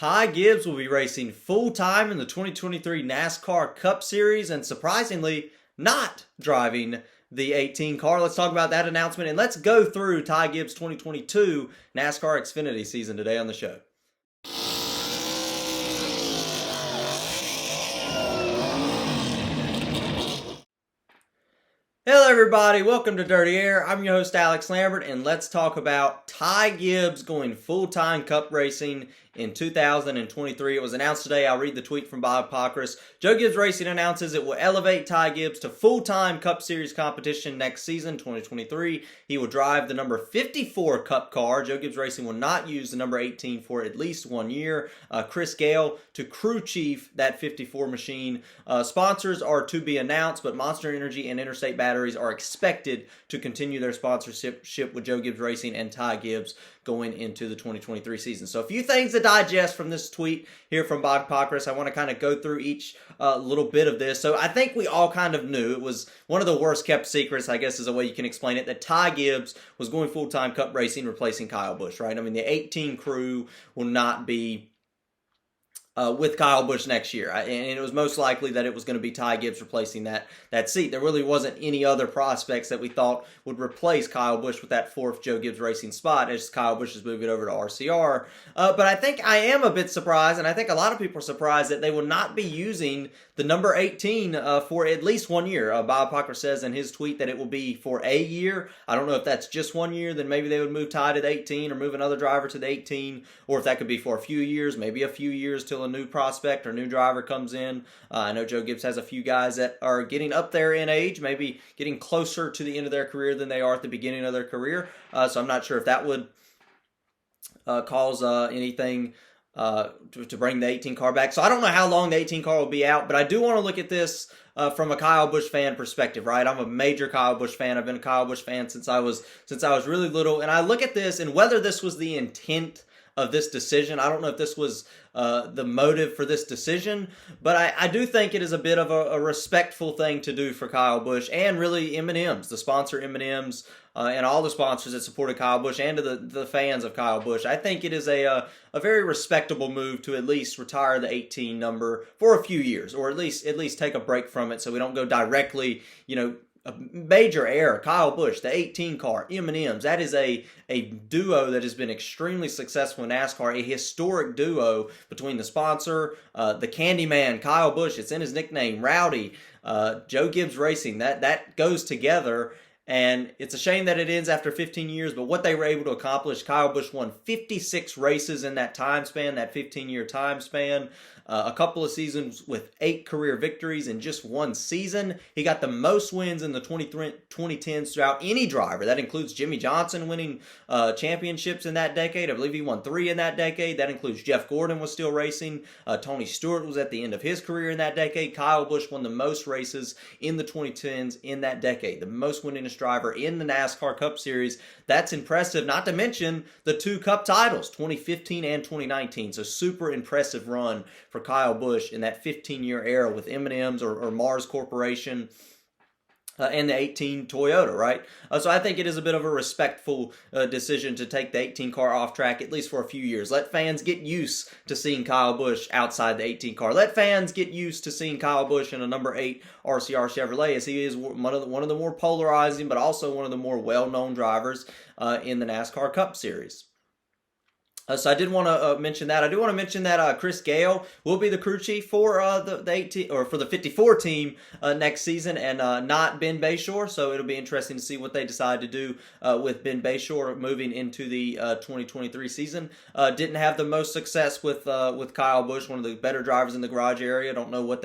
Ty Gibbs will be racing full-time in the 2023 NASCAR Cup Series and surprisingly not driving the 18 car. Let's talk about that announcement and let's go through Ty Gibbs' 2022 NASCAR Xfinity season today on the show. Hello everybody, welcome to Dirty Air. I'm your host Alex Lambert and let's talk about Ty Gibbs going full-time cup racing in 2023. It was announced today. I'll read the tweet from Bob Pockrass. Joe Gibbs Racing announces it will elevate Ty Gibbs to full-time Cup Series competition next season, 2023. He will drive the number 54 Cup car. Joe Gibbs Racing will not use the number 18 for at least 1 year. Chris Gale to crew chief that 54 machine. Sponsors are to be announced, but Monster Energy and Interstate Batteries are expected to continue their sponsorship with Joe Gibbs Racing and Ty Gibbs going into the 2023 season. So a few things to digest from this tweet here from Bob Pockrass. I want to kind of go through each little bit of this. So I think we all kind of knew, it was one of the worst kept secrets, I guess is a way you can explain it, that Ty Gibbs was going full-time cup racing, replacing Kyle Busch, right? I mean, the 18 crew will not be with Kyle Busch next year. And it was most likely that it was going to be Ty Gibbs replacing that seat. There really wasn't any other prospects that we thought would replace Kyle Busch with that fourth Joe Gibbs Racing spot as Kyle Busch is moving over to RCR. But I think I am a bit surprised, and I think a lot of people are surprised that they will not be using the number 18 for at least 1 year. Bob Pockrass says in his tweet that it will be for a year. I don't know if that's just 1 year, then maybe they would move Ty to the 18 or move another driver to the 18, or if that could be for a few years, maybe a few years till a new prospect or new driver comes in. I know Joe Gibbs has a few guys that are getting up there in age, maybe getting closer to the end of their career than they are at the beginning of their career. So I'm not sure if that would cause anything to bring the 18 car back. So I don't know how long the 18 car will be out, but I do want to look at this from a Kyle Busch fan perspective, right? I'm a major Kyle Busch fan. I've been a Kyle Busch fan since I was really little, and I look at this and whether this was the intent of this decision. I don't know if this was the motive for this decision, but I do think it is a bit of a respectful thing to do for Kyle Busch and really M&M's, the sponsor M&M's, and all the sponsors that supported Kyle Busch and to the fans of Kyle Busch. I think it is a very respectable move to at least retire the 18 number for a few years, or at least take a break from it so we don't go directly, a major error. Kyle Busch, the 18 car, M&M's. That is a duo that has been extremely successful in NASCAR, a historic duo between the sponsor, the Candyman, Kyle Busch. It's in his nickname, Rowdy, Joe Gibbs Racing. That goes together. And it's a shame that it ends after 15 years, but what they were able to accomplish, Kyle Busch won 56 races in that time span, that 15-year time span. A couple of seasons with 8 career victories in just one season. He got the most wins in the 2010s throughout any driver. That includes Jimmy Johnson winning championships in that decade. I believe he won 3 in that decade. That includes Jeff Gordon was still racing. Tony Stewart was at the end of his career in that decade. Kyle Busch won the most races in the 2010s in that decade. The most winningest driver in the NASCAR Cup Series. That's impressive, not to mention the 2 Cup titles, 2015 and 2019. So super impressive run for Kyle Busch in that 15-year era with M&M's or Mars Corporation and the 18 Toyota, right? So I think it is a bit of a respectful decision to take the 18 car off track, at least for a few years. Let fans get used to seeing Kyle Busch outside the 18 car. Let fans get used to seeing Kyle Busch in a number 8 RCR Chevrolet, as he is one of the more polarizing, but also one of the more well-known drivers in the NASCAR Cup Series. So I did want to mention that. I do want to mention that Chris Gale will be the crew chief for the 18 or for the 54 team next season, and not Ben Bayshore. So it'll be interesting to see what they decide to do with Ben Bayshore moving into the 2023 season. Didn't have the most success with Kyle Busch, one of the better drivers in the garage area. Don't know what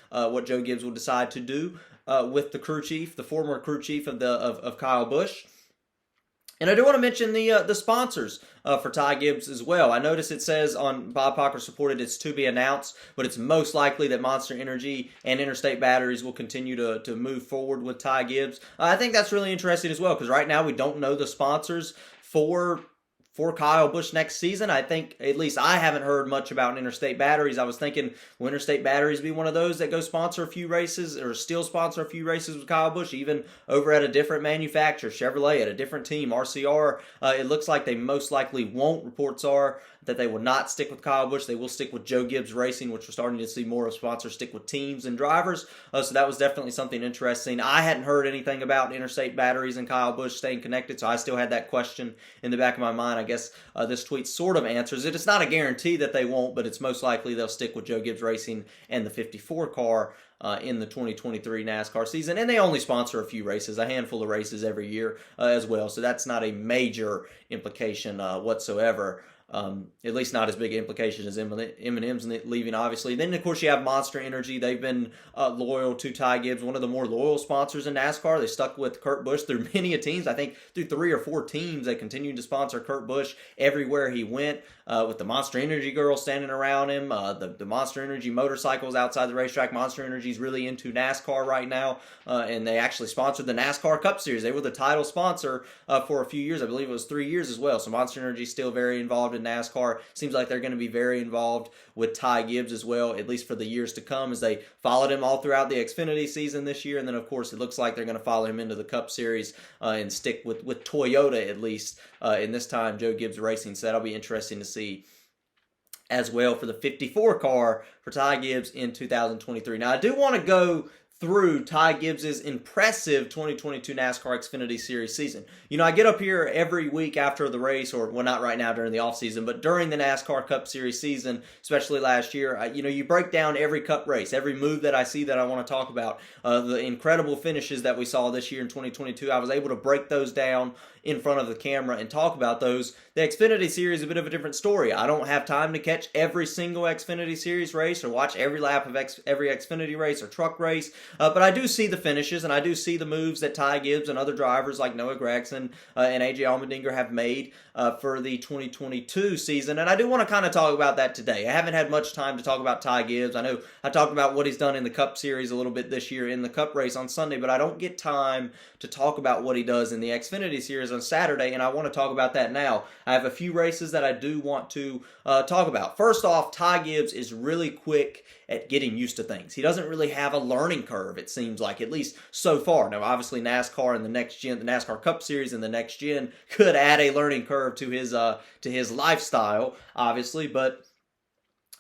what Joe Gibbs will decide to do with the crew chief, the former crew chief of Kyle Busch. And I do want to mention the sponsors for Ty Gibbs as well. I notice it says on Bob Pockrass reported it's to be announced, but it's most likely that Monster Energy and Interstate Batteries will continue to move forward with Ty Gibbs. I think that's really interesting as well, because right now we don't know the sponsors for Kyle Busch next season. I think, at least I haven't heard much about Interstate Batteries. I was thinking, will Interstate Batteries be one of those that go sponsor a few races, or still sponsor a few races with Kyle Busch, even over at a different manufacturer, Chevrolet, at a different team, RCR? It looks like they most likely won't. Reports are that they will not stick with Kyle Busch. They will stick with Joe Gibbs Racing, which we're starting to see more of sponsors stick with teams and drivers. So that was definitely something interesting. I hadn't heard anything about interstate batteries and Kyle Busch staying connected, so I still had that question in the back of my mind. I guess this tweet sort of answers it. It's not a guarantee that they won't, but it's most likely they'll stick with Joe Gibbs Racing and the 54 car in the 2023 NASCAR season. And they only sponsor a few races, a handful of races every year as well. So that's not a major implication whatsoever. At least not as big an implication as M&M's leaving, obviously. Then, of course, you have Monster Energy. They've been loyal to Ty Gibbs, one of the more loyal sponsors in NASCAR. They stuck with Kurt Busch through many teams. I think through 3 or 4 teams, they continued to sponsor Kurt Busch everywhere he went, with the Monster Energy girl standing around him, the Monster Energy motorcycles outside the racetrack. Monster Energy is really into NASCAR right now, and they actually sponsored the NASCAR Cup Series. They were the title sponsor for a few years. I believe it was 3 years as well. So Monster Energy is still very involved in NASCAR. Seems like they're going to be very involved with Ty Gibbs as well, at least for the years to come, as they followed him all throughout the Xfinity season this year. And then, of course, it looks like they're going to follow him into the Cup Series and stick with Toyota, at least in this time, Joe Gibbs Racing. So that'll be interesting to see as well for the 54 car for Ty Gibbs in 2023. Now, I do want to go through Ty Gibbs' impressive 2022 NASCAR Xfinity Series season. You know, I get up here every week after the race, or well, not right now during the offseason, but during the NASCAR Cup Series season, especially last year, you break down every Cup race, every move that I see that I want to talk about, the incredible finishes that we saw this year in 2022. I was able to break those down in front of the camera and talk about those. The Xfinity Series is a bit of a different story. I don't have time to catch every single Xfinity Series race or watch every lap of every Xfinity race or truck race, but I do see the finishes and I do see the moves that Ty Gibbs and other drivers like Noah Gragson and AJ Allmendinger have made for the 2022 season, and I do want to kind of talk about that today. I haven't had much time to talk about Ty Gibbs. I know I talked about what he's done in the Cup Series a little bit this year in the Cup race on Sunday, but I don't get time to talk about what he does in the Xfinity Series on Saturday, and I want to talk about that now. I have a few races that I do want to talk about. First off, Ty Gibbs is really quick at getting used to things. He doesn't really have a learning curve, it seems like, at least so far. Now, obviously, NASCAR and the next gen, the NASCAR Cup Series and the next gen could add a learning curve to his lifestyle, obviously, but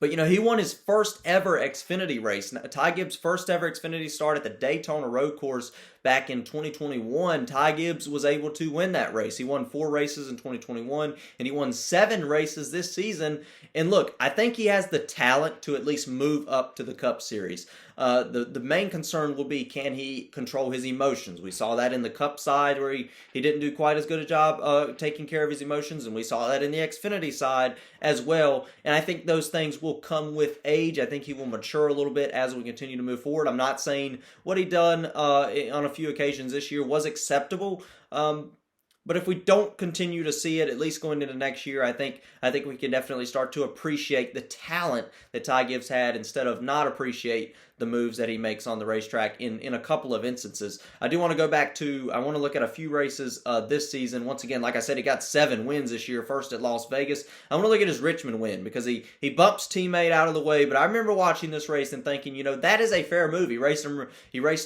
he won his first ever Xfinity race. Ty Gibbs' first ever Xfinity start at the Daytona Road Course back in 2021. Ty Gibbs was able to win that race. He won 4 races in 2021, and he won 7 races this season. And look, I think he has the talent to at least move up to the Cup Series. The main concern will be, can he control his emotions? We saw that in the Cup side where he didn't do quite as good a job taking care of his emotions, and we saw that in the Xfinity side as well. And I think those things will come with age. I think he will mature a little bit as we continue to move forward. I'm not saying what he done on a few occasions this year was acceptable, but if we don't continue to see it, at least going into next year, I think we can definitely start to appreciate the talent that Ty Gibbs had instead of not appreciate the moves that he makes on the racetrack in a couple of instances. I do want to go back to, I want to look at a few races this season. Once again, like I said, he got 7 wins this year, first at Las Vegas. I want to look at his Richmond win because he bumps teammate out of the way, but I remember watching this race and thinking, that is a fair move. He raced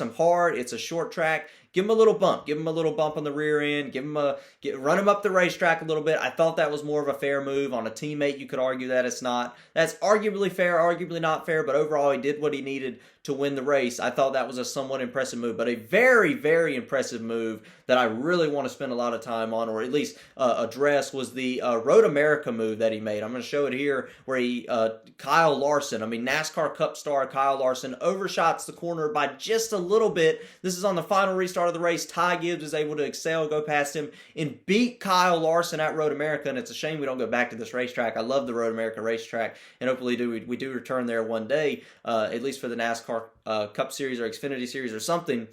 him hard. It's a short track. Give him a little bump. Give him a little bump on the rear end. Run him up the racetrack a little bit. I thought that was more of a fair move. On a teammate, you could argue that it's not. That's arguably fair, arguably not fair, but overall he did what he needed to win the race. I thought that was a somewhat impressive move, but a very, very impressive move that I really want to spend a lot of time on, or at least address, was the Road America move that he made. I'm going to show it here where Kyle Larson, NASCAR Cup star Kyle Larson, overshots the corner by just a little bit. This is on the final restart of the race. Ty Gibbs is able to excel, go past him, and beat Kyle Larson at Road America, and it's a shame we don't go back to this racetrack. I love the Road America racetrack, and hopefully we do return there one day, at least for the NASCAR Cup Series or Xfinity Series or something.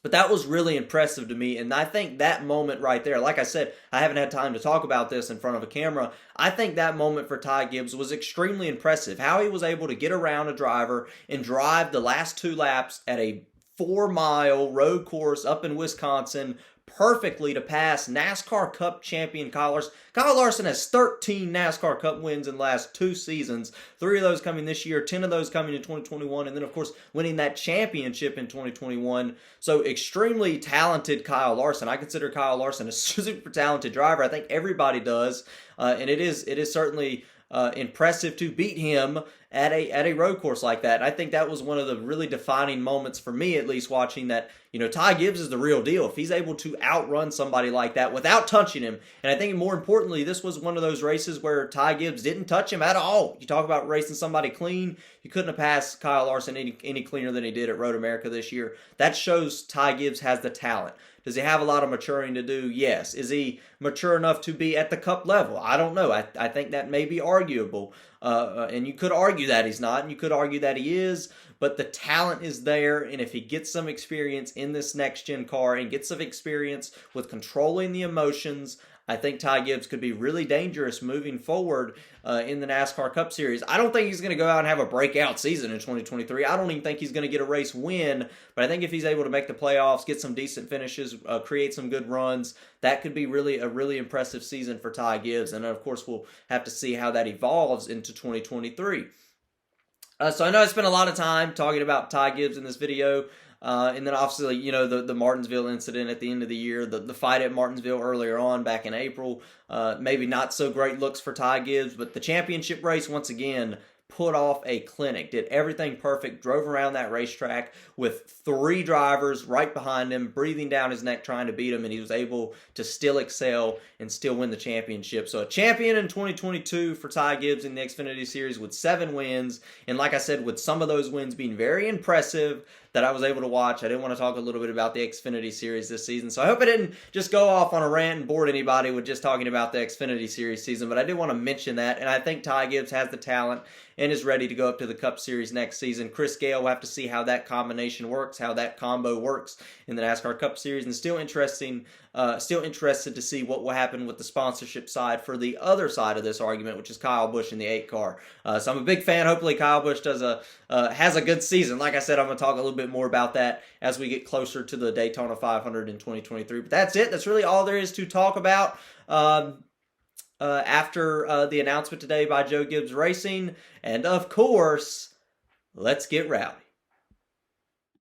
But that was really impressive to me, and I think that moment right there, like I said, I haven't had time to talk about this in front of a camera. I think that moment for Ty Gibbs was extremely impressive. How he was able to get around a driver and drive the last 2 laps at a 4-mile road course up in Wisconsin perfectly to pass NASCAR Cup champion Kyle Larson. Kyle Larson has 13 NASCAR Cup wins in the last 2 seasons, 3 of those coming this year, 10 of those coming in 2021, and then, of course, winning that championship in 2021. So, extremely talented Kyle Larson. I consider Kyle Larson a super talented driver. I think everybody does, and it is certainly impressive to beat him at a road course like that. And I think that was one of the really defining moments for me, at least, watching that. Ty Gibbs is the real deal. If he's able to outrun somebody like that without touching him, and I think more importantly, this was one of those races where Ty Gibbs didn't touch him at all. You talk about racing somebody clean, you couldn't have passed Kyle Larson any cleaner than he did at Road America this year. That shows Ty Gibbs has the talent. Does he have a lot of maturing to do? Yes. Is he mature enough to be at the Cup level? I don't know. I think that may be arguable. And you could argue that he's not, and you could argue that he is, but the talent is there, and if he gets some experience in this next-gen car and gets some experience with controlling the emotions, I think Ty Gibbs could be really dangerous moving forward in the NASCAR Cup Series. I don't think he's going to go out and have a breakout season in 2023. I don't even think he's going to get a race win, but I think if he's able to make the playoffs, get some decent finishes, create some good runs, that could be a really impressive season for Ty Gibbs. And of course, we'll have to see how that evolves into 2023. So I know I spent a lot of time talking about Ty Gibbs in this video. And then obviously, the Martinsville incident at the end of the year, the fight at Martinsville earlier on back in April, maybe not so great looks for Ty Gibbs, but the championship race, once again, put off a clinic, did everything perfect, drove around that racetrack with 3 drivers right behind him, breathing down his neck trying to beat him, and he was able to still excel and still win the championship. So a champion in 2022 for Ty Gibbs in the Xfinity Series with 7 wins, and like I said, with some of those wins being very impressive that I was able to watch. I did want to talk a little bit about the Xfinity Series this season, so I hope I didn't just go off on a rant and bored anybody with just talking about the Xfinity Series season, but I did want to mention that, and I think Ty Gibbs has the talent and is ready to go up to the Cup Series next season. Chris Gale will have to see how that combination works, how that combo works in the NASCAR Cup Series, and still interested to see what will happen with the sponsorship side for the other side of this argument, which is Kyle Busch in the 8 car. So I'm a big fan. Hopefully Kyle Busch has a good season. Like I said, I'm going to talk a little bit more about that as we get closer to the Daytona 500 in 2023. But that's it. That's really all there is to talk about. After the announcement today by Joe Gibbs Racing. And of course, let's get rowdy.